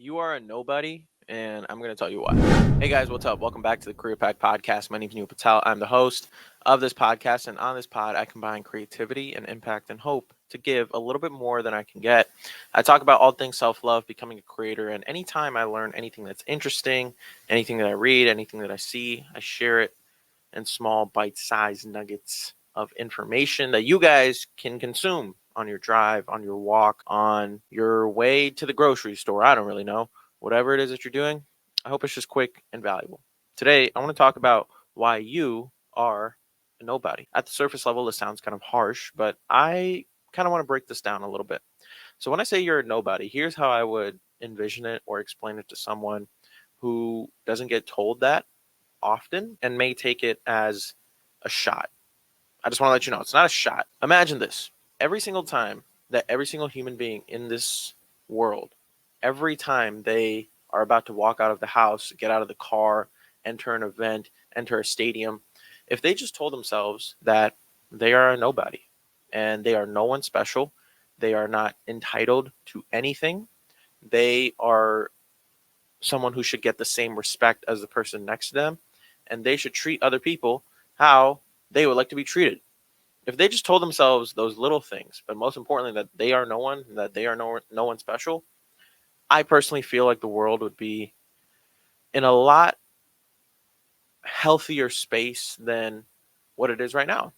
You are a nobody, and I'm going to tell you why. Hey guys, what's up? Welcome back to the Career Pack Podcast. My name is Neil Patel. I'm the host of this podcast, and on this pod, I combine creativity and impact and hope to give a little bit more than I can get. I talk about all things self love, becoming a creator, and anytime I learn anything that's interesting, anything that I read, anything that I see, I share it in small bite sized nuggets of information that you guys can consume on your drive, on your walk, on your way to the grocery store. I don't really know. Whatever it is that you're doing, I hope it's just quick and valuable. Today, I want to talk about why you are a nobody. At the surface level, this sounds kind of harsh, but I kind of want to break this down a little bit. So, when I say you're a nobody, here's how I would envision it or explain it to someone who doesn't get told that often and may take it as a shot. I just want to let you know it's not a shot. Imagine this: every single time that every single human being in this world, every time they are about to walk out of the house, get out of the car, enter an event, enter a stadium, if they just told themselves that they are a nobody and they are no one special, they are not entitled to anything, they are someone who should get the same respect as the person next to them, and they should treat other people how they would like to be treated. If they just told themselves those little things, but most importantly that they are no one, that they are no one special, I personally feel like the world would be in a lot healthier space than what it is right now.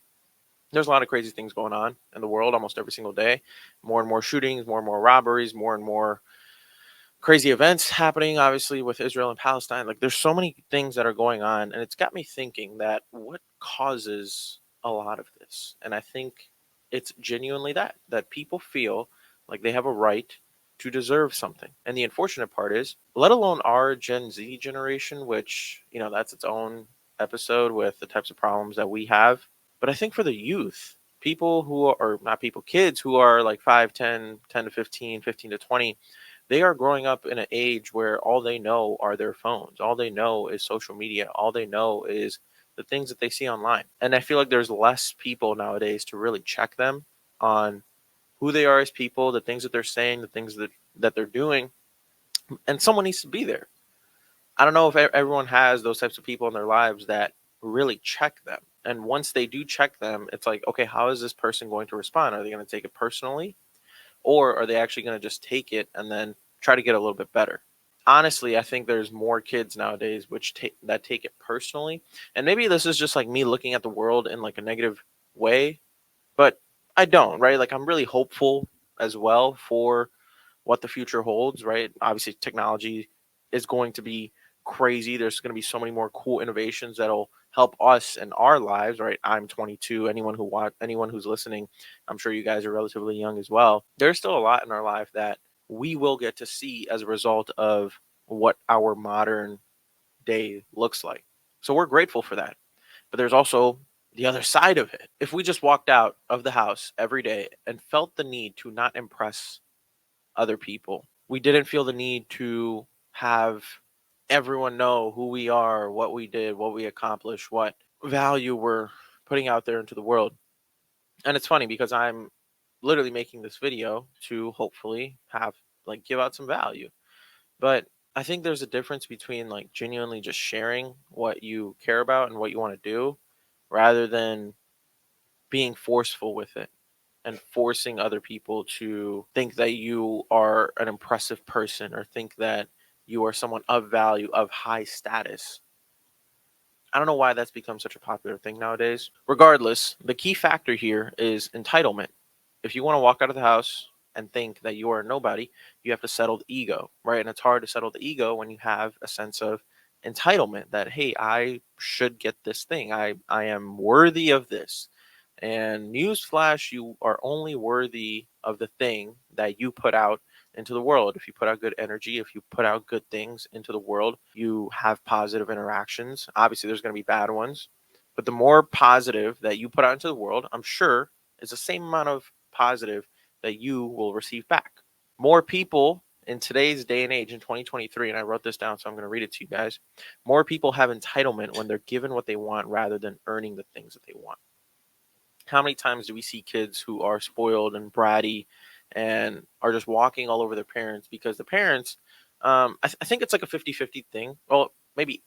There's a lot of crazy things going on in the world almost every single day. More and more shootings, more and more robberies, more and more crazy events happening, obviously, with Israel and Palestine. Like, there's so many things that are going on, and it's got me thinking that what causes a lot of this? And I think it's genuinely that people feel like they have a right to deserve something. And the unfortunate part is, let alone our Gen Z generation, which, that's its own episode with the types of problems that we have. But I think for the youth, people who are not people, kids who are like 5, 10, 10 to 15, 15 to 20, they are growing up in an age where all they know are their phones. All they know is social media. All they know is the things that they see online. And I feel like there's less people nowadays to really check them on who they are as people, the things that they're saying, the things that they're doing. And someone needs to be there. I don't know if everyone has those types of people in their lives that really check them. And once they do check them, it's like, okay, how is this person going to respond? Are they going to take it personally? Or are they actually going to just take it and then try to get a little bit better? Honestly, I think there's more kids nowadays that take it personally, and maybe this is just like me looking at the world in like a negative way, but I don't, right? Like, I'm really hopeful as well for what the future holds, right? Obviously, technology is going to be crazy. There's going to be so many more cool innovations that'll help us in our lives, right? I'm 22. Anyone who's listening, I'm sure you guys are relatively young as well. There's still a lot in our life that we will get to see as a result of what our modern day looks like. So we're grateful for that. But there's also the other side of it. If we just walked out of the house every day and felt the need to not impress other people, we didn't feel the need to have everyone know who we are, what we did, what we accomplished, what value we're putting out there into the world. And it's funny because I'm literally making this video to hopefully have like give out some value. But I think there's a difference between like genuinely just sharing what you care about and what you want to do rather than being forceful with it and forcing other people to think that you are an impressive person or think that you are someone of value, of high status. I don't know why that's become such a popular thing nowadays. Regardless, the key factor here is entitlement. If you want to walk out of the house and think that you are nobody, you have to settle the ego, right? And it's hard to settle the ego when you have a sense of entitlement that, hey, I should get this thing. I am worthy of this. And newsflash, you are only worthy of the thing that you put out into the world. If you put out good energy, if you put out good things into the world, you have positive interactions. Obviously, there's going to be bad ones, but the more positive that you put out into the world, I'm sure is the same amount of positive that you will receive back. More people in today's day and age in 2023, and I wrote this down, so I'm going to read it to you guys. More people have entitlement when they're given what they want rather than earning the things that they want. How many times do we see kids who are spoiled and bratty and are just walking all over their parents because the parents I think it's like a 50-50 thing. Well, maybe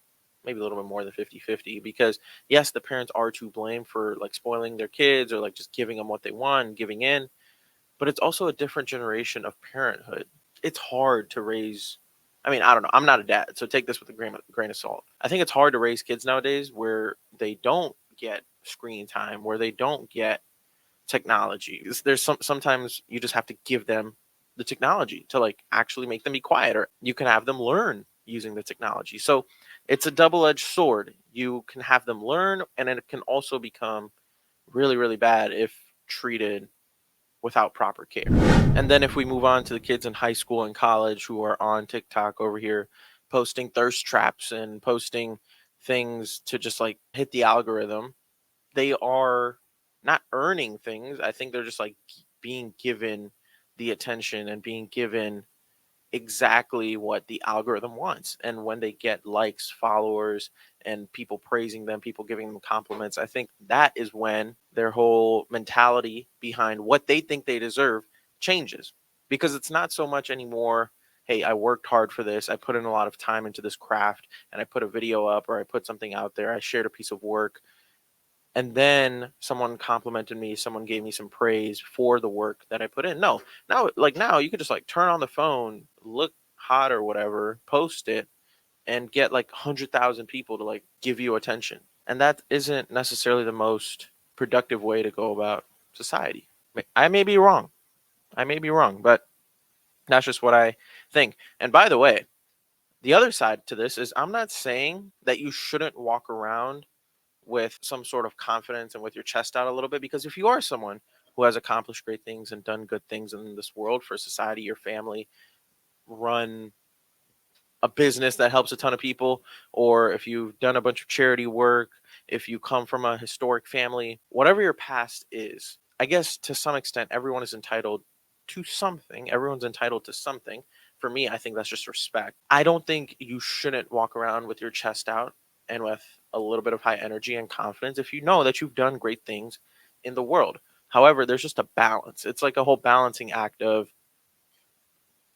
a little bit more than 50-50, because yes, the parents are to blame for like spoiling their kids or like just giving them what they want, giving in, but it's also a different generation of parenthood. It's hard to raise. I mean, I don't know. I'm not a dad, so take this with a grain of salt. I think it's hard to raise kids nowadays where they don't get screen time, where they don't get technology. There's sometimes you just have to give them the technology to like actually make them be quiet, or you can have them learn using the technology. So it's a double-edged sword. You can have them learn, and it can also become really, really bad if treated without proper care. And then if we move on to the kids in high school and college who are on TikTok over here posting thirst traps and posting things to just like hit the algorithm, they are not earning things. I think they're just like being given the attention and being given exactly what the algorithm wants. And when they get likes, followers, and people praising them, people giving them compliments, I think that is when their whole mentality behind what they think they deserve changes. Because it's not so much anymore, hey, I worked hard for this, I put in a lot of time into this craft, and I put a video up or I put something out there, I shared a piece of work, and then someone complimented me, someone gave me some praise for the work that I put in. No, now you could just like turn on the phone, look hot or whatever, post it, and get like 100,000 people to like give you attention. And that isn't necessarily the most productive way to go about society. I may be wrong. But that's just what I think. And by the way, the other side to this is I'm not saying that you shouldn't walk around with some sort of confidence and with your chest out a little bit, because if you are someone who has accomplished great things and done good things in this world for society, your family, run a business that helps a ton of people, or if you've done a bunch of charity work, if you come from a historic family, whatever your past is, I guess to some extent everyone is entitled to something. Everyone's entitled to something. For me, I think that's just respect. I don't think you shouldn't walk around with your chest out and with a little bit of high energy and confidence if you know that you've done great things in the world. However, there's just a balance. It's like a whole balancing act of,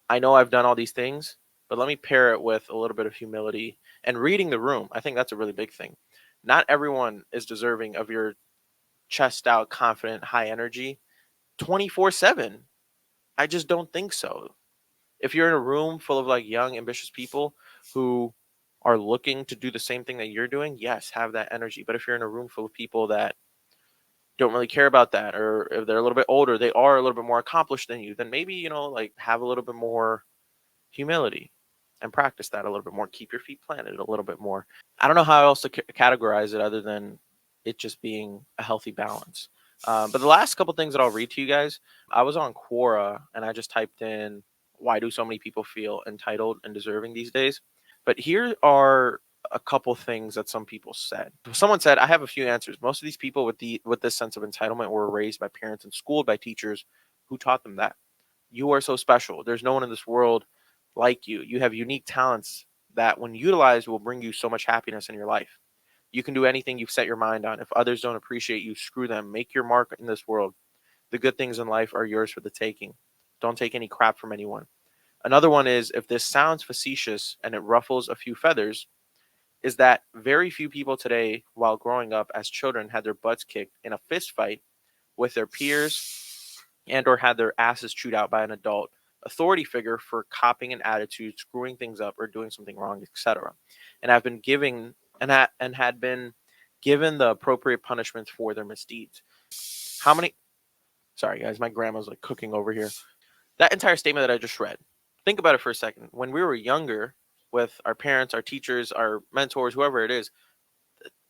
I know I've done all these things, but let me pair it with a little bit of humility and reading the room. I think that's a really big thing. Not everyone is deserving of your chest out, confident, high energy 24/7. I just don't think so. If you're in a room full of like young, ambitious people who are looking to do the same thing that you're doing, yes, have that energy. But if you're in a room full of people that don't really care about that, or if they're a little bit older, they are a little bit more accomplished than you, then maybe, like have a little bit more humility and practice that a little bit more. Keep your feet planted a little bit more. I don't know how else to categorize it other than it just being a healthy balance. But the last couple things that I'll read to you guys, I was on Quora and I just typed in, why do so many people feel entitled and deserving these days? But here are a couple things that some people said. Someone said, I have a few answers. Most of these people with this sense of entitlement were raised by parents and schooled by teachers who taught them that. You are so special. There's no one in this world like you. You have unique talents that, when utilized, will bring you so much happiness in your life. You can do anything you've set your mind on. If others don't appreciate you, screw them. Make your mark in this world. The good things in life are yours for the taking. Don't take any crap from anyone. Another one is, if this sounds facetious and it ruffles a few feathers, is that very few people today, while growing up as children, had their butts kicked in a fist fight with their peers and or had their asses chewed out by an adult authority figure for copying an attitude, screwing things up, or doing something wrong, etc. And have been giving and had been given the appropriate punishments for their misdeeds. How many? Sorry, guys, my grandma's like cooking over here. That entire statement that I just read. Think about it for a second. When we were younger, with our parents, our teachers, our mentors, whoever it is,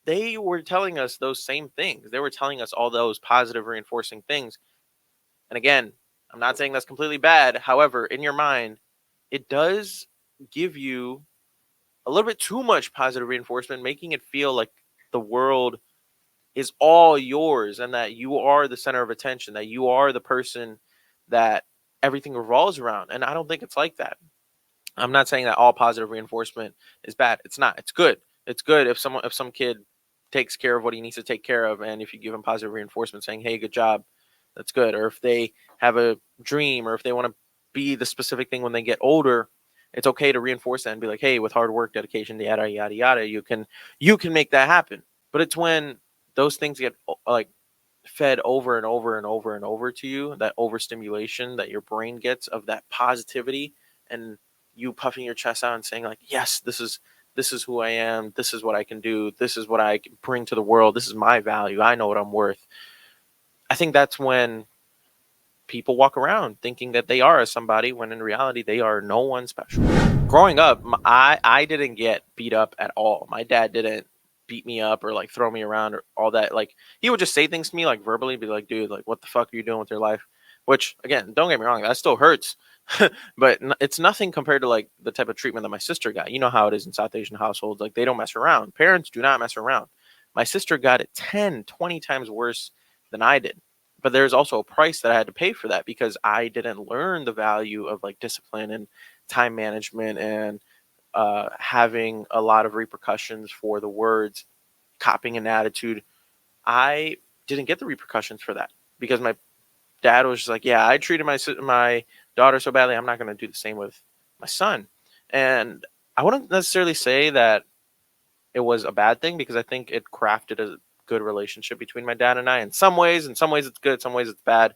they were telling us those same things. They were telling us all those positive reinforcing things. And again, I'm not saying that's completely bad. However, in your mind, it does give you a little bit too much positive reinforcement, making it feel like the world is all yours and that you are the center of attention, that you are the person that everything revolves around. And I don't think it's like that. I'm not saying that all positive reinforcement is bad. It's not. It's good. It's good if some kid takes care of what he needs to take care of, and if you give him positive reinforcement saying, "Hey, good job," that's good. Or if they have a dream, or if they want to be the specific thing when they get older, It's okay to reinforce that and be like, hey, with hard work, dedication, yada yada yada, you can make that happen. But it's when those things get like fed over and over and over and over to you, that overstimulation that your brain gets of that positivity, and you puffing your chest out and saying like, yes, this is who I am, this is what I can do, this is what I can bring to the world, this is my value, I know what I'm worth. I think that's when people walk around thinking that they are somebody when in reality they are no one special. Growing up, I didn't get beat up at all. My dad didn't beat me up or like throw me around or all that. Like he would just say things to me like verbally, be like, "Dude, like what the fuck are you doing with your life?" Which again, don't get me wrong, that still hurts, but it's nothing compared to like the type of treatment that my sister got. You know how it is in South Asian households. Like they don't mess around. Parents do not mess around. My sister got it 10, 20 times worse than I did. But there's also a price that I had to pay for that because I didn't learn the value of like discipline and time management and having a lot of repercussions for the words, copying an attitude. I didn't get the repercussions for that because my dad was just like, "Yeah, I treated my daughter so badly. I'm not going to do the same with my son." And I wouldn't necessarily say that it was a bad thing because I think it crafted a good relationship between my dad and I. In some ways it's good, some ways it's bad.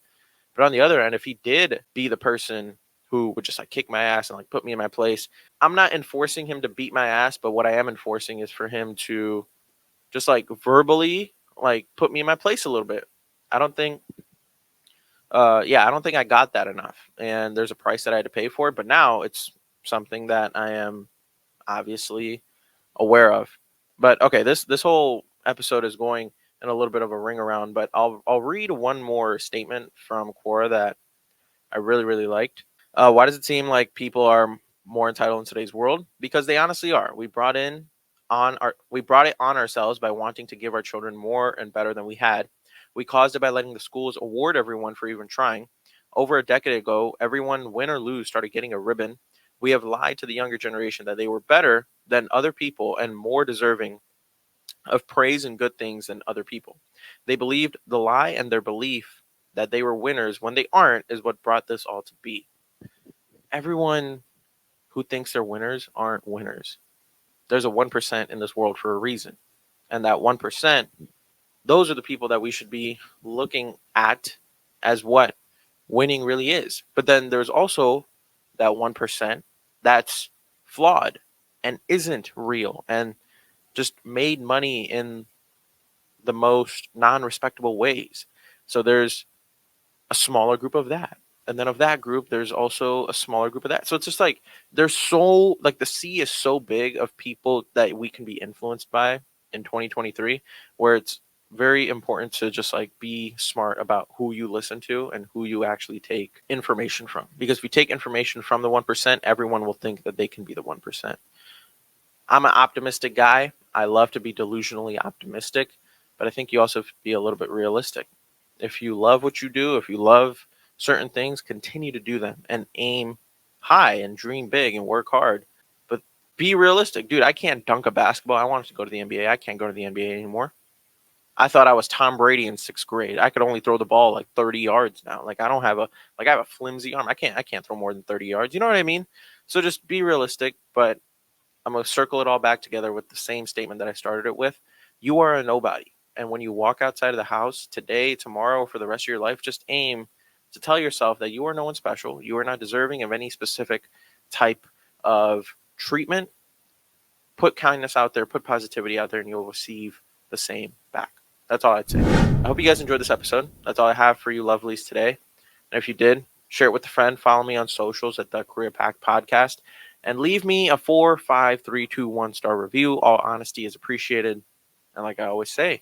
But on the other end, if he did be the person who would just like kick my ass and like put me in my place, I'm not enforcing him to beat my ass, but what I am enforcing is for him to just like verbally like put me in my place a little bit. I don't think I don't think I got that enough. And there's a price that I had to pay for it, but now it's something that I am obviously aware of. But okay, this whole episode is going in a little bit of a ring around, but I'll read one more statement from Quora that I really, really liked. Why does it seem like people are more entitled in today's world? Because they honestly are. We brought it on ourselves by wanting to give our children more and better than we had. We caused it by letting the schools award everyone for even trying. Over a decade ago, everyone, win or lose, started getting a ribbon. We have lied to the younger generation that they were better than other people and more deserving of praise and good things than other people. They believed the lie, and their belief that they were winners when they aren't is what brought this all to be. Everyone who thinks they're winners aren't winners. There's a 1% in this world for a reason. And that 1%, those are the people that we should be looking at as what winning really is. But then there's also that 1% that's flawed and isn't real and just made money in the most non-respectable ways. So there's a smaller group of that. And then of that group, there's also a smaller group of that. So it's just like there's so like the sea is so big of people that we can be influenced by in 2023, where it's very important to just like be smart about who you listen to and who you actually take information from. Because if you take information from the 1%, everyone will think that they can be the 1%. I'm an optimistic guy. I love to be delusionally optimistic, but I think you also have to be a little bit realistic. If you love what you do, if you love certain things, continue to do them and aim high and dream big and work hard. But be realistic. Dude, I can't dunk a basketball. I wanted to go to the NBA. I can't go to the NBA anymore. I thought I was Tom Brady in 6th grade. I could only throw the ball like 30 yards now. Like I have a flimsy arm. I can't throw more than 30 yards. You know what I mean? So just be realistic, but I'm going to circle it all back together with the same statement that I started it with. You are a nobody. And when you walk outside of the house today, tomorrow, for the rest of your life, just aim to tell yourself that you are no one special. You are not deserving of any specific type of treatment. Put kindness out there, put positivity out there, and you'll receive the same back. That's all I'd say. I hope you guys enjoyed this episode. That's all I have for you lovelies today. And if you did, share it with a friend. Follow me on socials at the Career Pack Podcast. And leave me a 4, 5, 3, 2, 1 star review. All honesty is appreciated. And like I always say,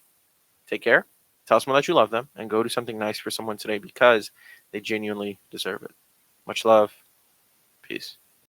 take care. Tell someone that you love them. And go do something nice for someone today because they genuinely deserve it. Much love. Peace.